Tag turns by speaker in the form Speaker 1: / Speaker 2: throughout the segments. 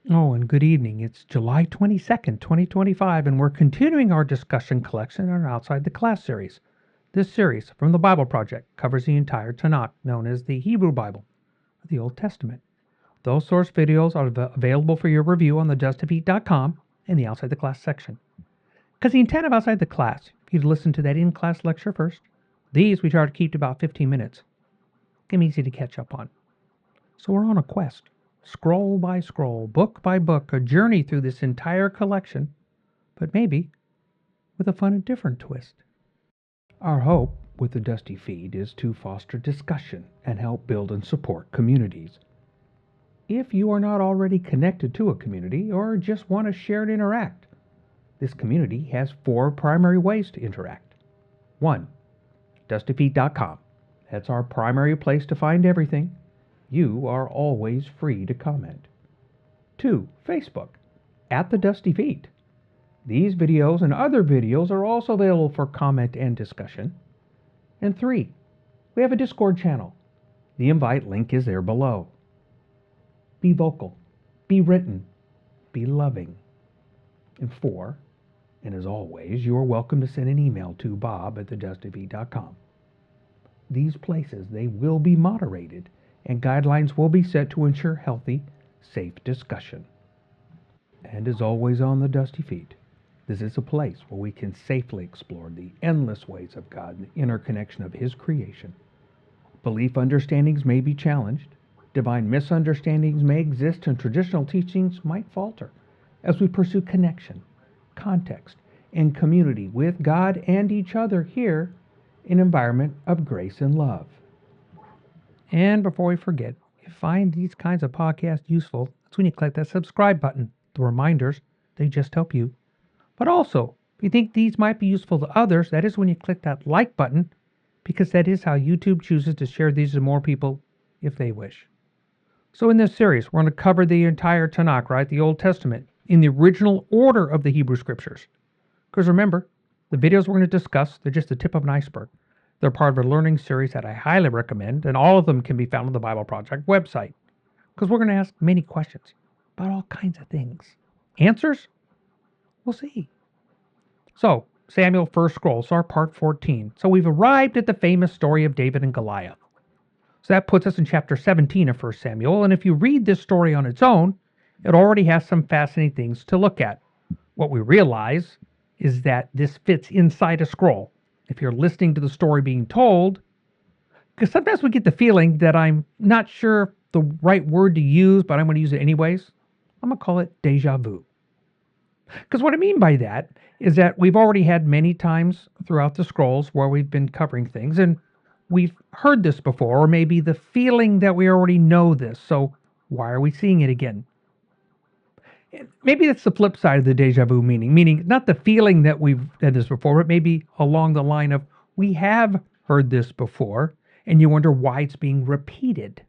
Speaker 1: Oh, and good evening. It's July 22nd, 2025, and we're continuing our discussion collection on our Outside the Class series. This series from the Bible Project covers the entire TaNaK, known as the Hebrew Bible, or the Old Testament. Those source videos are available for your review on TheDustyFeet.com in the Outside the Class section. Because the intent of Outside the Class, if you'd listen to that in-class lecture first, these we try to keep to about 15 minutes. Get easy to catch up on. So we're on a quest. Scroll by scroll, book by book, a journey through this entire collection, but maybe with a fun and different twist. Our hope with the Dusty Feed is to foster discussion and help build and support communities. If you are not already connected to a community or just want to share and interact, this community has 4 primary ways to interact. 1. DustyFeet.com. That's our primary place to find everything. You are always free to comment. 2. Facebook, at the Dusty Feet. These videos and other videos are also available for comment and discussion. And 3. We have a Discord channel. The invite link is there below. Be vocal, be written, be loving. And 4, and as always, you are welcome to send an email to bob@thedustyfeet.com. These places, they will be moderated, and guidelines will be set to ensure healthy, safe discussion. And as always on the Dusty Feet, this is a place where we can safely explore the endless ways of God and the interconnection of His creation. Belief understandings may be challenged, divine misunderstandings may exist, and traditional teachings might falter as we pursue connection, context, and community with God and each other here in an environment of grace and love. And before we forget, if you find these kinds of podcasts useful, that's when you click that subscribe button. The reminders, they just help you. But also, if you think these might be useful to others, that is when you click that like button, because that is how YouTube chooses to share these to more people if they wish. So in this series, we're going to cover the entire TaNaK, right? The Old Testament, in the original order of the Hebrew Scriptures. Because remember, the videos we're going to discuss, they're just the tip of an iceberg. They're part of a learning series that I highly recommend, and all of them can be found on the Bible Project website. Because we're going to ask many questions about all kinds of things. Answers? We'll see. So, Samuel First Scrolls are part 14. So we've arrived at the famous story of David and Goliath. So that puts us in chapter 17 of 1 Samuel, and if you read this story on its own, it already has some fascinating things to look at. What we realize is that this fits inside a scroll. If you're listening to the story being told, because sometimes we get the feeling that I'm not sure the right word to use, but I'm going to use it anyways. I'm going to call it deja vu. Because what I mean by that is that we've already had many times throughout the scrolls where we've been covering things, and we've heard this before, or maybe the feeling that we already know this, so why are we seeing it again? Maybe that's the flip side of the deja vu meaning not the feeling that we've had this before, but maybe along the line of we have heard this before, and you wonder why it's being repeated.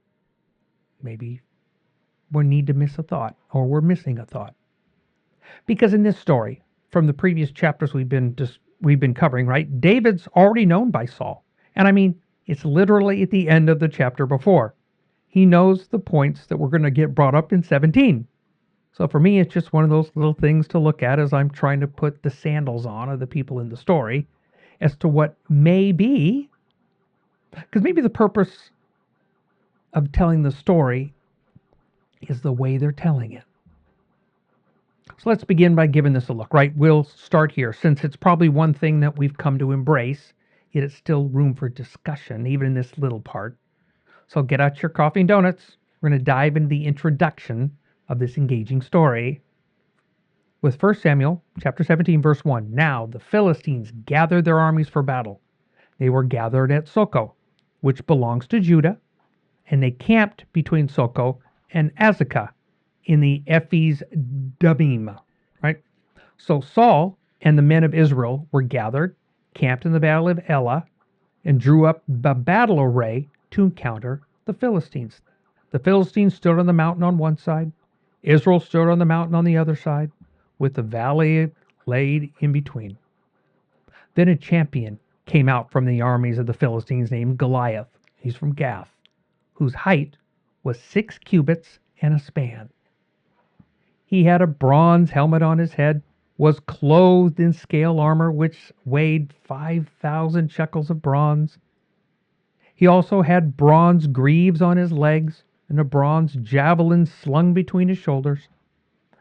Speaker 1: Maybe we need to miss a thought, or we're missing a thought. Because in this story, from the previous chapters we've been covering, right, David's already known by Saul. And I mean, it's literally at the end of the chapter before. He knows the points that we're going to get brought up in 17. So for me, it's just one of those little things to look at as I'm trying to put the sandals on of the people in the story as to what may be. Because maybe the purpose of telling the story is the way they're telling it. So let's begin by giving this a look, right? We'll start here, since it's probably one thing that we've come to embrace, yet it's still room for discussion, even in this little part. So get out your coffee and donuts. We're going to dive into the introduction of this engaging story. With 1 Samuel chapter 17, verse 1. Now the Philistines gathered their armies for battle. They were gathered at Soko, which belongs to Judah, and they camped between Soko and Azekah in the Ephes Dammim, right? So Saul and the men of Israel were gathered, camped in the battle of Elah, and drew up the battle array to encounter the Philistines. The Philistines stood on the mountain on one side. Israel stood on the mountain on the other side, with the valley laid in between. Then a champion came out from the armies of the Philistines named Goliath. He's from Gath, whose height was 6 cubits and a span. He had a bronze helmet on his head, was clothed in scale armor which weighed 5,000 shekels of bronze. He also had bronze greaves on his legs and a bronze javelin slung between his shoulders.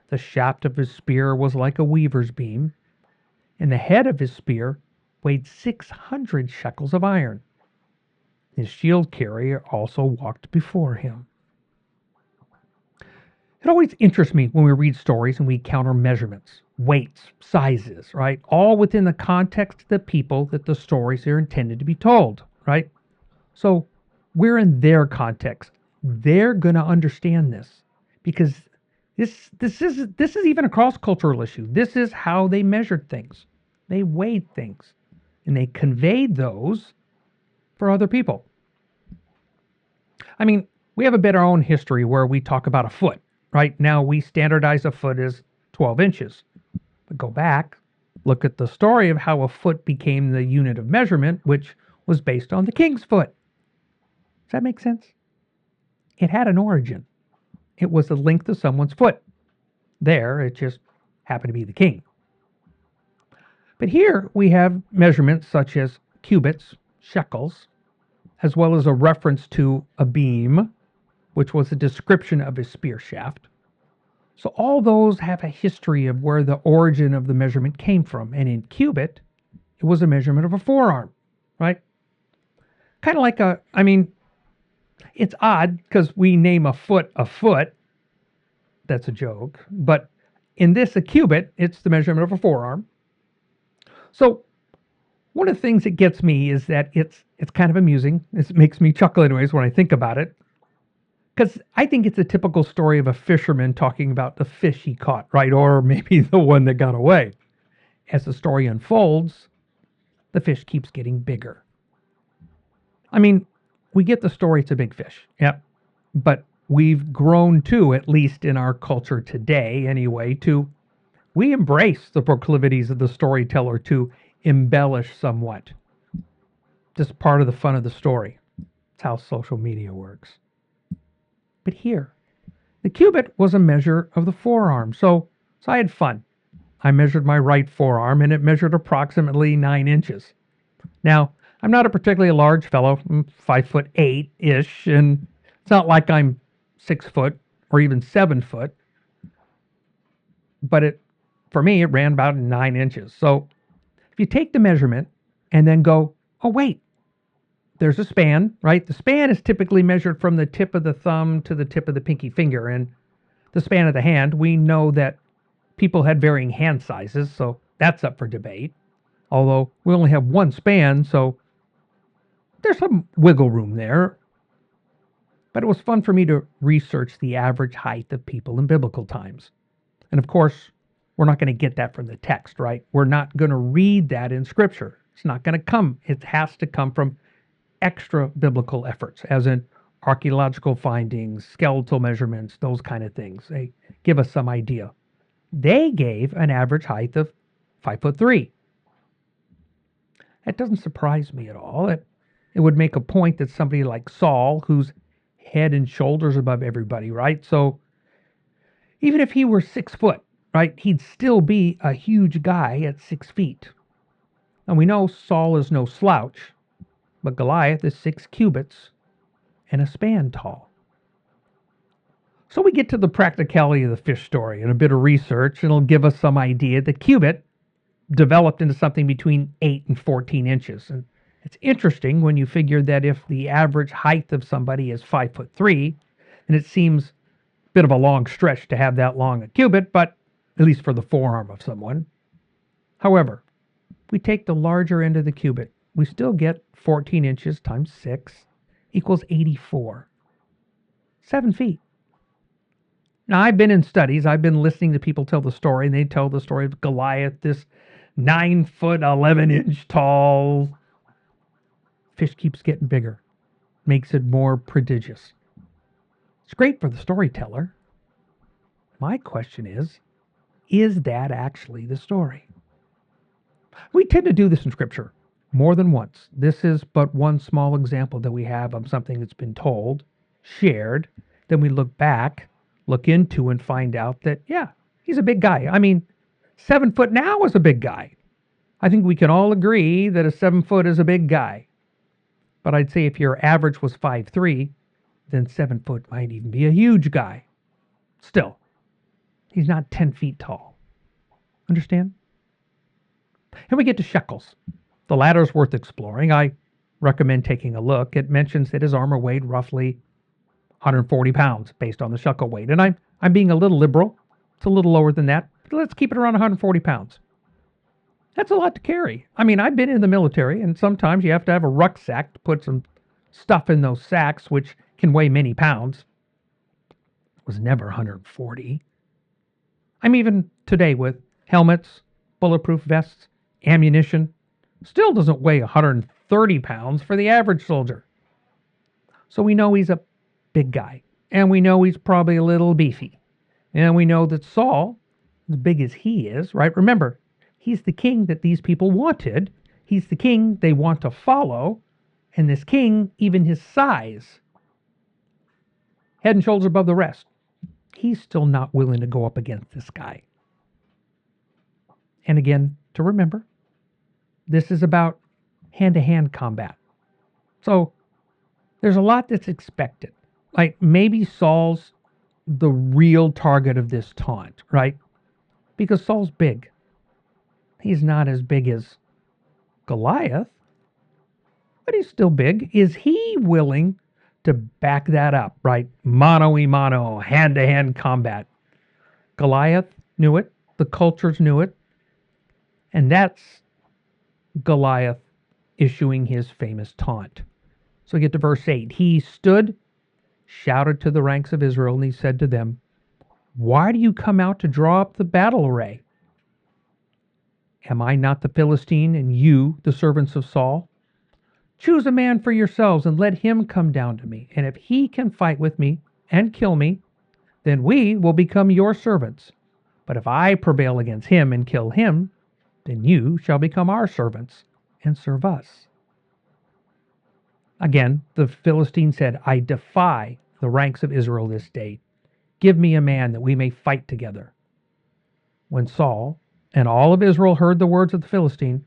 Speaker 1: The shaft of his spear was like a weaver's beam, and the head of his spear weighed 600 shekels of iron. His shield carrier also walked before him. It always interests me when we read stories and we encounter measurements, weights, sizes, right? All within the context of the people that the stories are intended to be told, right? So we're in their context. They're going to understand this because this is even a cross-cultural issue. This is how they measured things. They weighed things and they conveyed those for other people. I mean, we have a bit of our own history where we talk about a foot. Right now, we standardize a foot as 12 inches. But go back, look at the story of how a foot became the unit of measurement, which was based on the king's foot. Does that make sense? It had an origin. It was the length of someone's foot. There, it just happened to be the king. But here we have measurements such as cubits, shekels, as well as a reference to a beam, which was a description of his spear shaft. So all those have a history of where the origin of the measurement came from. And in cubit, it was a measurement of a forearm, right? Kind of like it's odd because we name a foot a foot. That's a joke. But in this, a cubit, it's the measurement of a forearm. So one of the things that gets me is that it's kind of amusing. It makes me chuckle anyways when I think about it. Because I think it's a typical story of a fisherman talking about the fish he caught, right? Or maybe the one that got away. As the story unfolds, the fish keeps getting bigger. I mean, we get the story, it's a big fish. Yep. But we've grown to, at least in our culture today anyway, we embrace the proclivities of the storyteller to embellish somewhat. Just part of the fun of the story. It's how social media works. But here, the cubit was a measure of the forearm. So I had fun. I measured my right forearm and it measured approximately 9 inches. Now, I'm not a particularly large fellow. I'm 5'8"-ish, and it's not like I'm 6 foot or even 7 foot. But for me, it ran about 9 inches. So if you take the measurement and then go, oh, wait, there's a span, right? The span is typically measured from the tip of the thumb to the tip of the pinky finger. And the span of the hand, we know that people had varying hand sizes, so that's up for debate. Although we only have one span, so there's some wiggle room there. But it was fun for me to research the average height of people in biblical times. And of course, we're not going to get that from the text, right? We're not going to read that in Scripture. It's not going to come. It has to come from extra biblical efforts, as in archaeological findings, skeletal measurements, those kind of things. They give us some idea. They gave an average height of 5'3". That doesn't surprise me at all. It would make a point that somebody like Saul, who's head and shoulders above everybody, right? So even if he were 6 foot, right, he'd still be a huge guy at 6 feet. And we know Saul is no slouch, but Goliath is 6 cubits and a span tall. So we get to the practicality of the fish story and a bit of research, and it'll give us some idea. The cubit developed into something between 8 and 14 inches. And it's interesting when you figure that if the average height of somebody is 5'3", and it seems a bit of a long stretch to have that long a cubit, but at least for the forearm of someone. However, if we take the larger end of the cubit, we still get 14 inches times 6 equals 84. 7 feet. Now, I've been in studies. I've been listening to people tell the story, and they tell the story of Goliath, this 9 foot, 11 inch tall fish keeps getting bigger. Makes it more prodigious. It's great for the storyteller. My question is that actually the story? We tend to do this in Scripture more than once. This is but one small example that we have of something that's been told, shared, then we look back look into and find out that, yeah, he's a big guy. I mean, 7 foot now is a big guy. I think we can all agree that a 7 foot is a big guy. But I'd say if your average was 5'3", then 7 foot might even be a huge guy. Still, he's not 10 feet tall. Understand? And we get to shekels. The latter's worth exploring. I recommend taking a look. It mentions that his armor weighed roughly 140 pounds based on the shekel weight. And I'm being a little liberal. It's a little lower than that. But let's keep it around 140 pounds. That's a lot to carry. I mean, I've been in the military, and sometimes you have to have a rucksack to put some stuff in those sacks, which can weigh many pounds. It was never 140. I'm even today with helmets, bulletproof vests, ammunition. Still doesn't weigh 130 pounds for the average soldier. So we know he's a big guy. And we know he's probably a little beefy. And we know that Saul, as big as he is, right? Remember, he's the king that these people wanted. He's the king they want to follow. And this king, even his size, head and shoulders above the rest, he's still not willing to go up against this guy. And again, to remember, this is about hand-to-hand combat. So there's a lot that's expected. Like maybe Saul's the real target of this taunt, right? Because Saul's big. He's not as big as Goliath, but he's still big. Is he willing to back that up, right? Mano-a-mano, hand-to-hand combat. Goliath knew it. The cultures knew it. And that's Goliath issuing his famous taunt. So we get to verse 8. He stood, shouted to the ranks of Israel, and he said to them, "Why do you come out to draw up the battle array? Am I not the Philistine, and you the servants of Saul? Choose a man for yourselves, and let him come down to me. And if he can fight with me and kill me, then we will become your servants. But if I prevail against him and kill him, then you shall become our servants and serve us." Again, the Philistine said, "I defy the ranks of Israel this day. Give me a man that we may fight together." When Saul and all of Israel heard the words of the Philistine,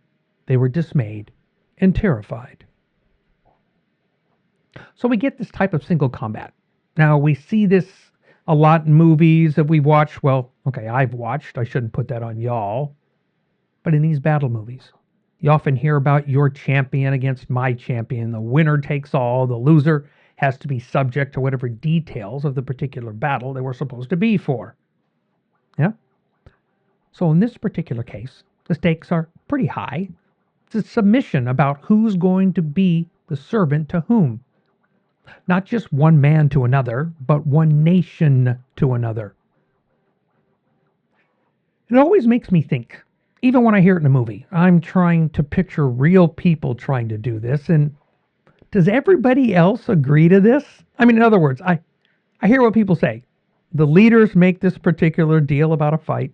Speaker 1: they were dismayed and terrified. So we get this type of single combat. Now, we see this a lot in movies that we watch. Well, okay, I've watched. I shouldn't put that on y'all. But in these battle movies, you often hear about your champion against my champion. The winner takes all. The loser has to be subject to whatever details of the particular battle they were supposed to be for. Yeah? So in this particular case, the stakes are pretty high. It's a submission about who's going to be the servant to whom. Not just one man to another, but one nation to another. It always makes me think, even when I hear it in a movie, I'm trying to picture real people trying to do this, and does everybody else agree to this? I mean, in other words, I hear what people say. The leaders make this particular deal about a fight,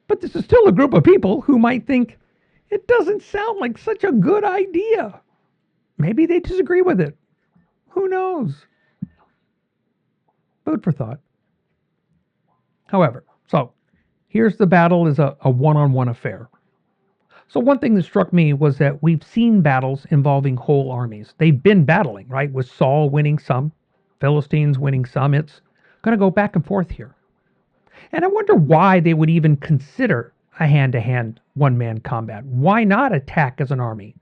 Speaker 1: but this is still a group of people who might think it doesn't sound like such a good idea. Maybe they disagree with it. Who knows? Food for thought. However, so here's the battle is a one-on-one affair. So one thing that struck me was that we've seen battles involving whole armies. They've been battling, right? With Saul winning some, Philistines winning some. It's going to go back and forth here. And I wonder why they would even consider a hand-to-hand one-man combat. Why not attack as an army?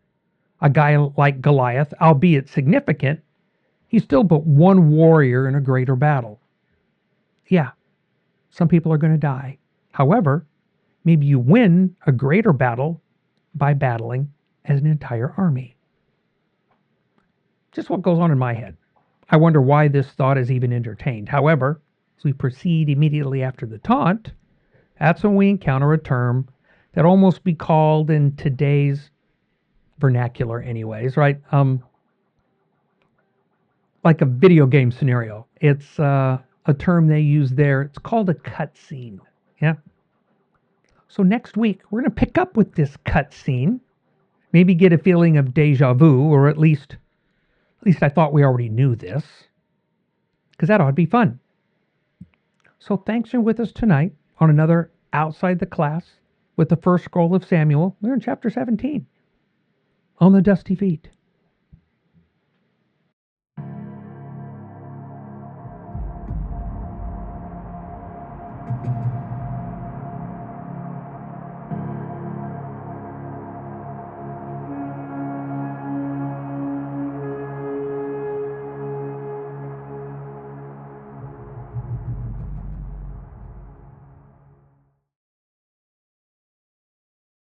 Speaker 1: A guy like Goliath, albeit significant, he's still but one warrior in a greater battle. Yeah, some people are going to die. However, maybe you win a greater battle by battling as an entire army. Just what goes on in my head. I wonder why this thought is even entertained. However, as we proceed immediately after the taunt, that's when we encounter a term that almost be called in today's vernacular anyways, right? Like a video game scenario. It's a term they use there. It's called a cutscene. Yeah. So next week, we're going to pick up with this cutscene. Maybe get a feeling of deja vu, or at least I thought we already knew this. Because that ought to be fun. So thanks for with us tonight on another Outside the Class with the first scroll of Samuel. We're in chapter 17 on the Dusty Feet.